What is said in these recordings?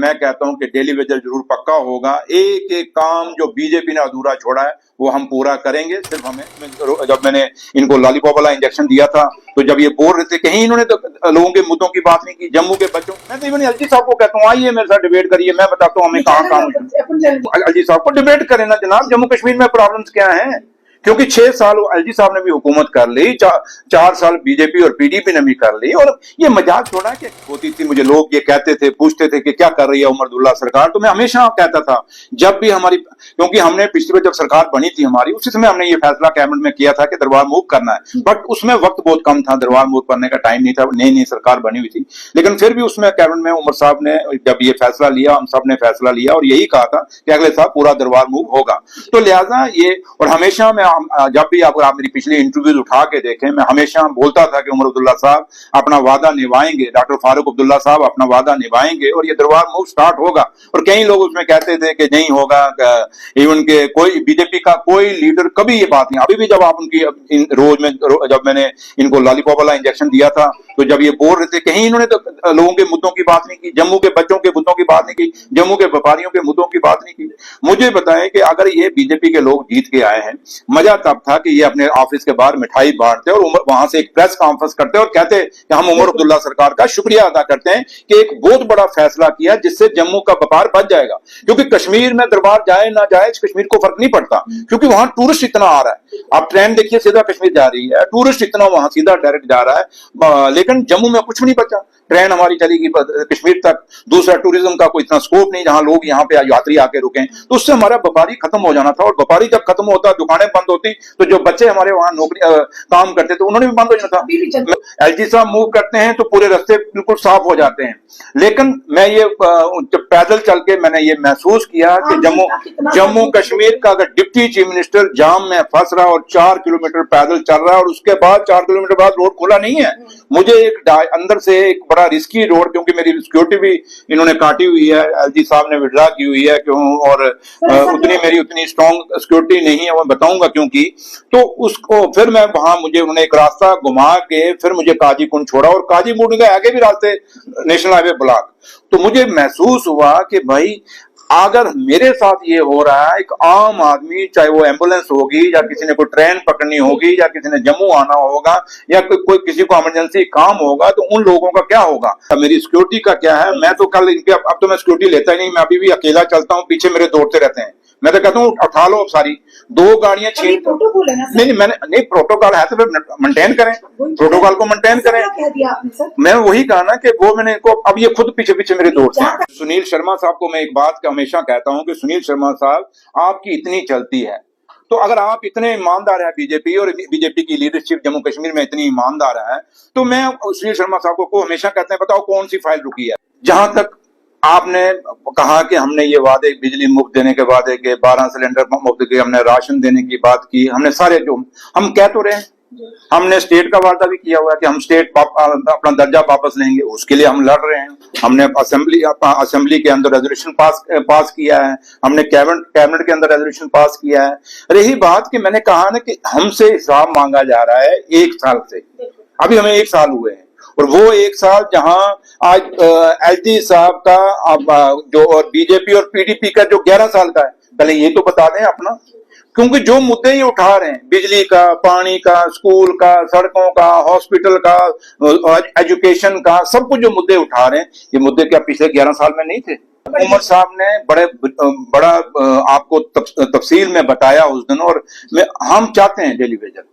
मैं कहता हूं कि डेली वेजर जरूर पक्का होगा। एक एक काम जो बीजेपी ने अधूरा छोड़ा है वो हम पूरा करेंगे। सिर्फ हमें जब मैंने इनको लॉलीपॉप वाला इंजेक्शन दिया था तो जब ये बोल रहे थे कहीं इन्होंने तो लोगों के मुद्दों की बात नहीं की, जम्मू के बच्चों। मैं तो इवन एलजी साहब को कहता हूँ आइए मेरे साथ डिबेट करिए, मैं बताता हूँ हमें कहाँ काम। एलजी साहब को डिबेट करें ना जनाब, जम्मू कश्मीर में प्रॉब्लम्स क्या है। क्योंकि 6 साल एलजी साहब ने भी हुकूमत कर ली, 4 साल बीजेपी और पीडीपी ने भी कर ली। और ये मजाक छोड़ा कि होती थी, मुझे लोग ये कहते थे, पूछते थे कि क्या कर रही है उमर अब्दुल्ला सरकार। तो मैं हमेशा कहता था जब भी हमारी, क्योंकि हमने पिछली बार जब सरकार बनी थी हमारी, उसी समय हमने ये फैसला कैबिनेट में किया था कि दरबार मूव करना है, बट उसमें वक्त बहुत कम था, दरबार मूव करने का टाइम नहीं था, नई सरकार बनी हुई थी। लेकिन फिर भी उसमें कैबिनेट में उमर साहब ने जब ये फैसला लिया, हम सब ने फैसला लिया और यही कहा था कि अगले साल पूरा दरबार मूव होगा। तो लिहाजा ये, और हमेशा मैं जब भी अगर आप मेरी पिछली इंटरव्यूज उठा के देखें, मैं हमेशा बोलता था कि उमर अब्दुल्ला साहब अपना वादा निभाएंगे, डॉक्टर फारूक अब्दुल्ला साहब अपना वादा निभाएंगे और ये दरबार मूव स्टार्ट होगा। और कई लोग उसमें कहते थे कि नहीं होगा, इवन के कोई बीजेपी का कोई लीडर कभी ये बात नहीं। अभी भी जब आप उनकी रोज में, जब मैंने इनको लॉलीपॉप वाला इंजेक्शन दिया था तो जब ये बोल रहे थे कहीं इन्होंने तो लोगों के मुद्दों की बात नहीं की, जम्मू के बच्चों के मुद्दों की बात नहीं की, जम्मू के व्यापारियों के मुद्दों की बात नहीं की। मुझे बताएं कि अगर ये बीजेपी के लोग जीत के आए हैं, मजा तब था कि ये अपने ऑफिस के बाहर मिठाई बांटते और वहां से एक प्रेस कॉन्फ्रेंस करते और कहते कि हम उमर अब्दुल्ला सरकार का शुक्रिया अदा करते हैं कि एक बहुत बड़ा फैसला किया जिससे जम्मू का व्यापार बच जाएगा। क्योंकि कश्मीर में दरबार जाए ना जाए कश्मीर को फर्क नहीं पड़ता, क्योंकि वहां टूरिस्ट इतना आ रहा है। आप ट्रेन देखिए सीधा कश्मीर जा रही है, टूरिस्ट इतना वहां सीधा डायरेक्ट जा रहा है, लेकिन जम्मू में कुछ नहीं बचा। ट्रेन हमारी चलेगी कश्मीर तक, दूसरा टूरिज्म का कोई इतना स्कोप नहीं जहां लोग यहाँ पे यात्री आके रुके। तो उससे हमारा व्यापारी खत्म हो जाना था, और व्यापारी जब खत्म होता, दुकानें बंद होती, तो जो बच्चे हमारे वहां नौकरी काम करते थे उन्होंने भी बंद हो जाना था। एलजी साहब मूव करते हैं तो पूरे रास्ते बिल्कुल साफ हो जाते हैं। लेकिन मैं ये जब पैदल चल के मैंने ये महसूस किया कि जम्मू कश्मीर का अगर डिप्टी चीफ मिनिस्टर जाम में फंस रहा और 4 किलोमीटर पैदल चल रहा है और उसके बाद 4 किलोमीटर बाद रोड खुला नहीं है, मुझे एक अंदर से एक बड़ा रिस्की रोड, क्योंकि मेरी सिक्योरिटी भी इन्होंने काटी हुई है, एलजी साहब ने विड्रा की हुई है, क्यों, और उतनी स्ट्रॉन्ग सिक्योरिटी नहीं है, मैं बताऊंगा क्योंकि। तो उसको फिर मैं वहां, मुझे उन्होंने एक रास्ता घुमा के फिर मुझे काजीकुंड छोड़ा, और काजीकुंड के आगे भी रास्ते नेशनल हाईवे ब्लॉक। तो मुझे महसूस हुआ कि भाई अगर मेरे साथ ये हो रहा है, एक आम आदमी, चाहे वो एम्बुलेंस होगी या किसी ने कोई ट्रेन पकड़नी होगी या किसी ने जम्मू आना होगा या कोई किसी को इमरजेंसी काम होगा, तो उन लोगों का क्या होगा। मेरी सिक्योरिटी का क्या है। मैं तो कल इनके, अब तो मैं सिक्योरिटी लेता ही नहीं, मैं अभी भी अकेला चलता हूँ, पीछे मेरे दौड़ते रहते हैं। मैं तो कहता हूँ उठा लो अब सारी 2 गाड़ियां छीन। नहीं, मैंने नहीं, प्रोटोकॉल है तो फिर मेंटेन करें, प्रोटोकॉल को मेंटेन करें। मैं वही कहा ना कि वो मैंने इनको, अब ये खुद पीछे पीछे मेरे दौड़ते हैं। सुनील शर्मा साहब को मैं एक बात का हमेशा कहता हूं कि सुनील शर्मा साहब, आपकी इतनी चलती है, तो अगर आप इतने ईमानदार हैं, बीजेपी और बीजेपी की लीडरशिप जम्मू कश्मीर में इतनी ईमानदार है, तो मैं सुनील शर्मा साहब को हमेशा कहते हैं बताओ कौन सी फाइल रुकी है। जहां तक आपने कहा कि हमने ये वादे, बिजली मुफ्त देने के वादे के, 12 सिलेंडर मुफ्त के, हमने राशन देने की बात की, हमने सारे जो हम कह तो रहे हैं, हमने स्टेट का वादा भी किया हुआ है कि हम स्टेट अपना दर्जा वापस लेंगे, उसके लिए हम लड़ रहे हैं। हमने असेंबली के अंदर रेजोल्यूशन पास किया है, हमने कैबिनेट के अंदर रेजोल्यूशन पास किया है। रही बात कि मैंने कहा ना कि हमसे हिसाब मांगा जा रहा है 1 साल से, अभी हमें 1 साल हुए हैं, और वो 1 साल जहां आज एलजी साहब का जो, और बीजेपी और पीडीपी का जो 11 साल का है, पहले ये तो बता दें अपना। क्योंकि जो मुद्दे ये उठा रहे हैं, बिजली का, पानी का, स्कूल का, सड़कों का, हॉस्पिटल का, एजुकेशन का, सब कुछ जो मुद्दे उठा रहे हैं, ये मुद्दे क्या पिछले 11 साल में नहीं थे। उमर साहब ने बड़ा आपको तफसील में बताया उस दिन, और हम चाहते हैं डेली वेजर,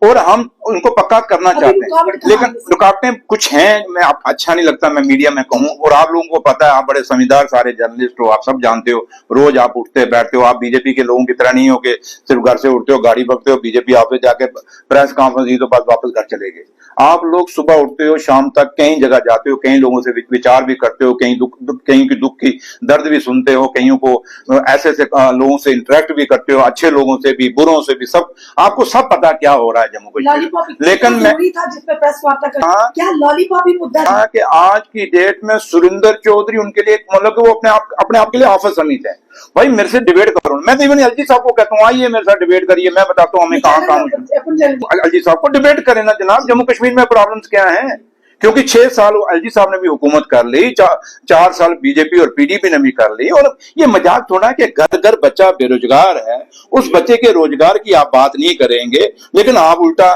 और हम उनको पक्का करना चाहते हैं, लेकिन रुकावटें कुछ हैं। मैं अच्छा नहीं लगता मैं मीडिया में कहूं, और आप लोगों को पता है, आप बड़े समझदार सारे जर्नलिस्ट हो, आप सब जानते हो, रोज आप उठते बैठते हो। आप बीजेपी के लोगों की तरह नहीं हो कि सिर्फ घर से उठते हो, गाड़ी पकड़ते हो, बीजेपी ऑफिस जाके प्रेस कॉन्फ्रेंस दी तो बस वापस घर चले गए। आप लोग सुबह उठते हो, शाम तक कई जगह जाते हो, कई लोगों से विचार भी करते हो, कहीं कहीं की दुख की दर्द भी सुनते हो, कईयों को ऐसे लोगों से इंटरेक्ट भी करते हो, अच्छे लोगों से भी, बुरों से भी, सब आपको सब पता क्या हो रहा है जम्मू कश्मीर। लेकिन मैं प्रेस वार्ता क्या लॉलीपॉप ही मुद्दा था कि आज की डेट में सुरेंद्र चौधरी उनके लिए मतलब वो अपने आप के लिए ऑफिस समित है। भाई मेरे से डिबेट करो, मैं तो इवन एलजी साहब को कहता हूँ आइए मेरे साथ डिबेट करिए, मैं बताता हूँ हमें कहाँ काम। एलजी साहब को डिबेट करें ना जनाब, जम्मू कश्मीर में प्रॉब्लम्स क्या है। क्योंकि 6 साल एलजी साहब ने भी हुकूमत कर ली, 4 साल बीजेपी और पीडीपी ने भी कर ली। और ये मजाक थोड़ा कि घर घर बच्चा बेरोजगार है, उस बच्चे के रोजगार की आप बात नहीं करेंगे, लेकिन आप उल्टा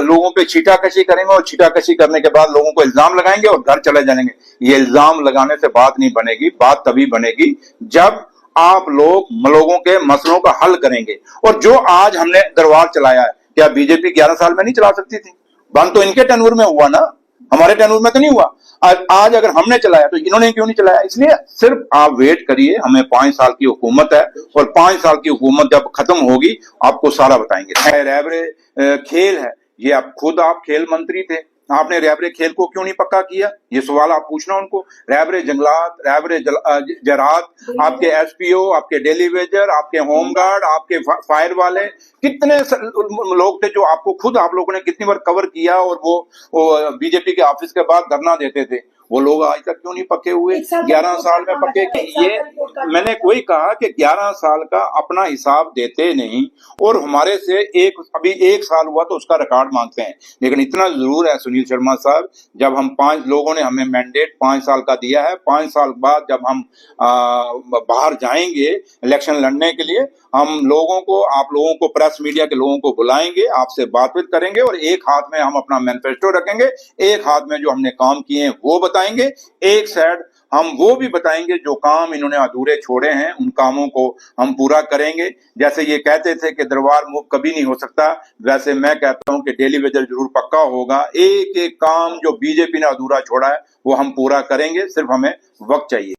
लोगों पे छीटाकशी करेंगे और छीटाकशी करने के बाद लोगों को इल्जाम लगाएंगे और घर चले जाएंगे। ये इल्जाम लगाने से बात नहीं बनेगी, बात तभी बनेगी जब आप लोगों के मसलों का हल करेंगे। और जो आज हमने दरबार चलाया है, क्या बीजेपी 11 साल में नहीं चला सकती थी? बंद तो इनके टनूर में हुआ ना, हमारे टनूर में तो नहीं हुआ। आज अगर हमने चलाया तो इन्होंने क्यों नहीं चलाया? इसलिए सिर्फ आप वेट करिए, हमें 5 साल की हुकूमत है और 5 साल की हुकूमत जब खत्म होगी आपको सारा बताएंगे। रैबरे खेल है, ये आप खेल मंत्री थे, आपने रैबरे खेल को क्यों नहीं पक्का किया? ये सवाल आप पूछना उनको। रैबरे जंगलात, रैबरे जरात, आपके एसपीओ, आपके डेलीवेजर, आपके होमगार्ड, आपके फायर वाले, कितने लोग थे जो आपको खुद आप लोगों ने कितनी बार कवर किया और वो बीजेपी के ऑफिस के बाद धरना देते थे। वो लोग आज तक क्यों नहीं पक्के हुए? 11 साल में पक्के। ये मैंने कोई कहा कि 11 साल का अपना हिसाब देते नहीं और हमारे से अभी 1 साल हुआ तो उसका रिकॉर्ड मांगते हैं। लेकिन इतना जरूर है सुनील शर्मा साहब, जब हम 5 लोगों ने हमें मैंडेट 5 साल का दिया है, 5 साल बाद जब हम बाहर जाएंगे इलेक्शन लड़ने के लिए, हम आप लोगों को, प्रेस मीडिया के लोगों को बुलाएंगे, आपसे बातचीत करेंगे और एक हाथ में हम अपना मैनिफेस्टो रखेंगे, एक हाथ में जो हमने काम किए हैं वो बताएंगे, एक साइड हम वो भी बताएंगे जो काम इन्होंने अधूरे छोड़े हैं, उन कामों को हम पूरा करेंगे। जैसे ये कहते थे कि दरबार मूव कभी नहीं हो सकता, वैसे मैं कहता हूं कि डेली वेजर जरूर पक्का होगा। एक एक काम जो बीजेपी ने अधूरा छोड़ा है वो हम पूरा करेंगे, सिर्फ हमें वक्त चाहिए।